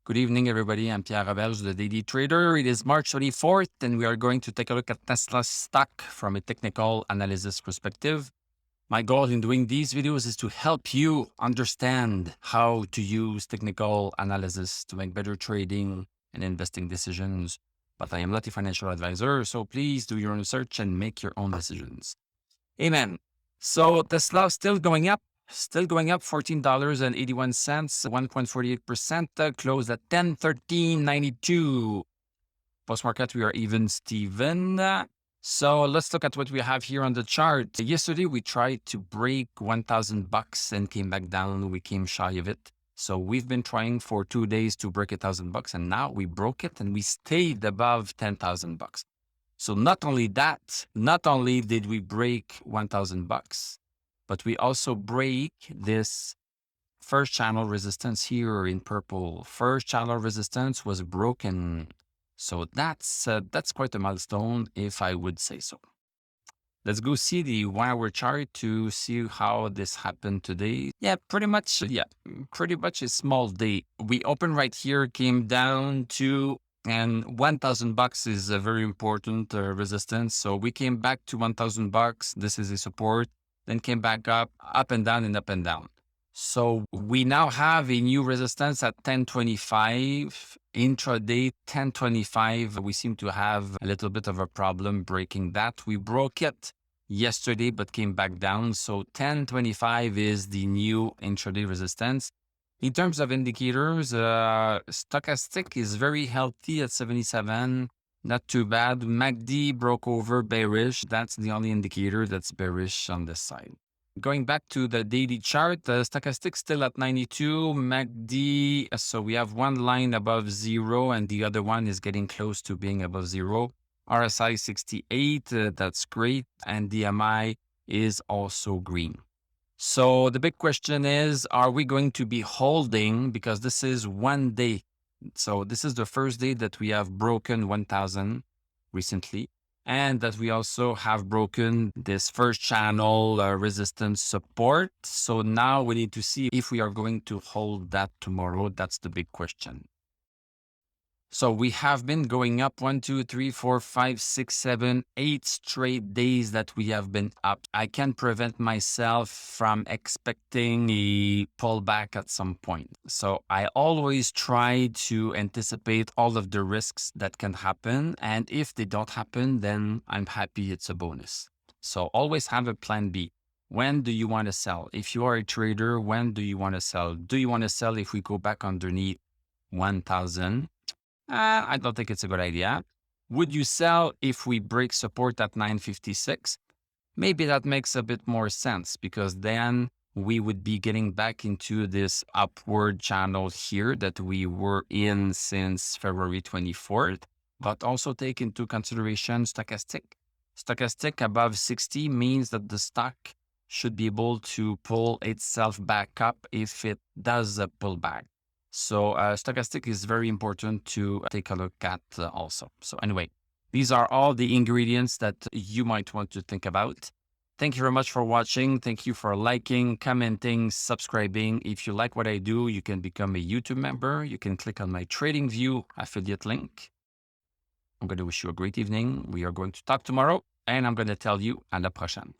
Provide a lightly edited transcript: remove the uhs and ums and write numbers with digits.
Good evening, everybody. I'm Pierre Roberge, the Daily Trader. It is March 24th, and we are going to take a look at Tesla stock from a technical analysis perspective. My goal in doing these videos is to help you understand how to use technical analysis to make better trading and investing decisions. But I am not a financial advisor, so please do your own research and make your own decisions. Amen. So Tesla still going up $14.81, 1.48%, closed at 1013.92. Post market, we are even Steven. So let's look at what we have here on the chart. Yesterday, we tried to break $1,000 and came back down. We came shy of it. So we've been trying for 2 days to break $1,000, and now we broke it and we stayed above $10,000. So not only did we break $1,000, but we also break this first channel resistance here in purple. First channel resistance was broken. So that's quite a milestone, if I would say so. Let's go see the 1 hour chart to see how this happened today. Pretty much a small day. We opened right here, came down to, and $1,000 is a very important resistance. So we came back to $1,000. This is a support, then came back up and down and up and down. So we now have a new resistance at 1025. Intraday 1025. We seem to have a little bit of a problem breaking that. We broke it yesterday, but came back down. So 1025 is the new intraday resistance. In terms of indicators, stochastic is very healthy at 77. Not too bad. MACD broke over bearish. That's the only indicator that's bearish on this side. Going back to the daily chart, the stochastic still at 92, MACD, so we have one line above zero and the other one is getting close to being above zero. RSI 68, that's great, and DMI is also green. So the big question is, are we going to be holding, because this is 1 day. So this is the first day that we have broken 1,000 recently, and that we also have broken this first channel resistance support. So now we need to see if we are going to hold that tomorrow. That's the big question. So we have been going up 1, 2, 3, 4, 5, 6, 7, 8 straight days that we have been up. I can't prevent myself from expecting a pullback at some point. So I always try to anticipate all of the risks that can happen. And if they don't happen, then I'm happy it's a bonus. So always have a plan B. When do you want to sell? If you are a trader, when do you want to sell? Do you want to sell if we go back underneath 1,000? I don't think it's a good idea. Would you sell if we break support at 956? Maybe that makes a bit more sense, because then we would be getting back into this upward channel here that we were in since February 24th, but also take into consideration stochastic. Stochastic above 60 means that the stock should be able to pull itself back up if it does a pullback. So stochastic is very important to take a look at also. So anyway, these are all the ingredients that you might want to think about. Thank you very much for watching. Thank you for liking, commenting, subscribing. If you like what I do, you can become a YouTube member. You can click on my TradingView affiliate link. I'm going to wish you a great evening. We are going to talk tomorrow, and I'm going to tell you à la prochaine.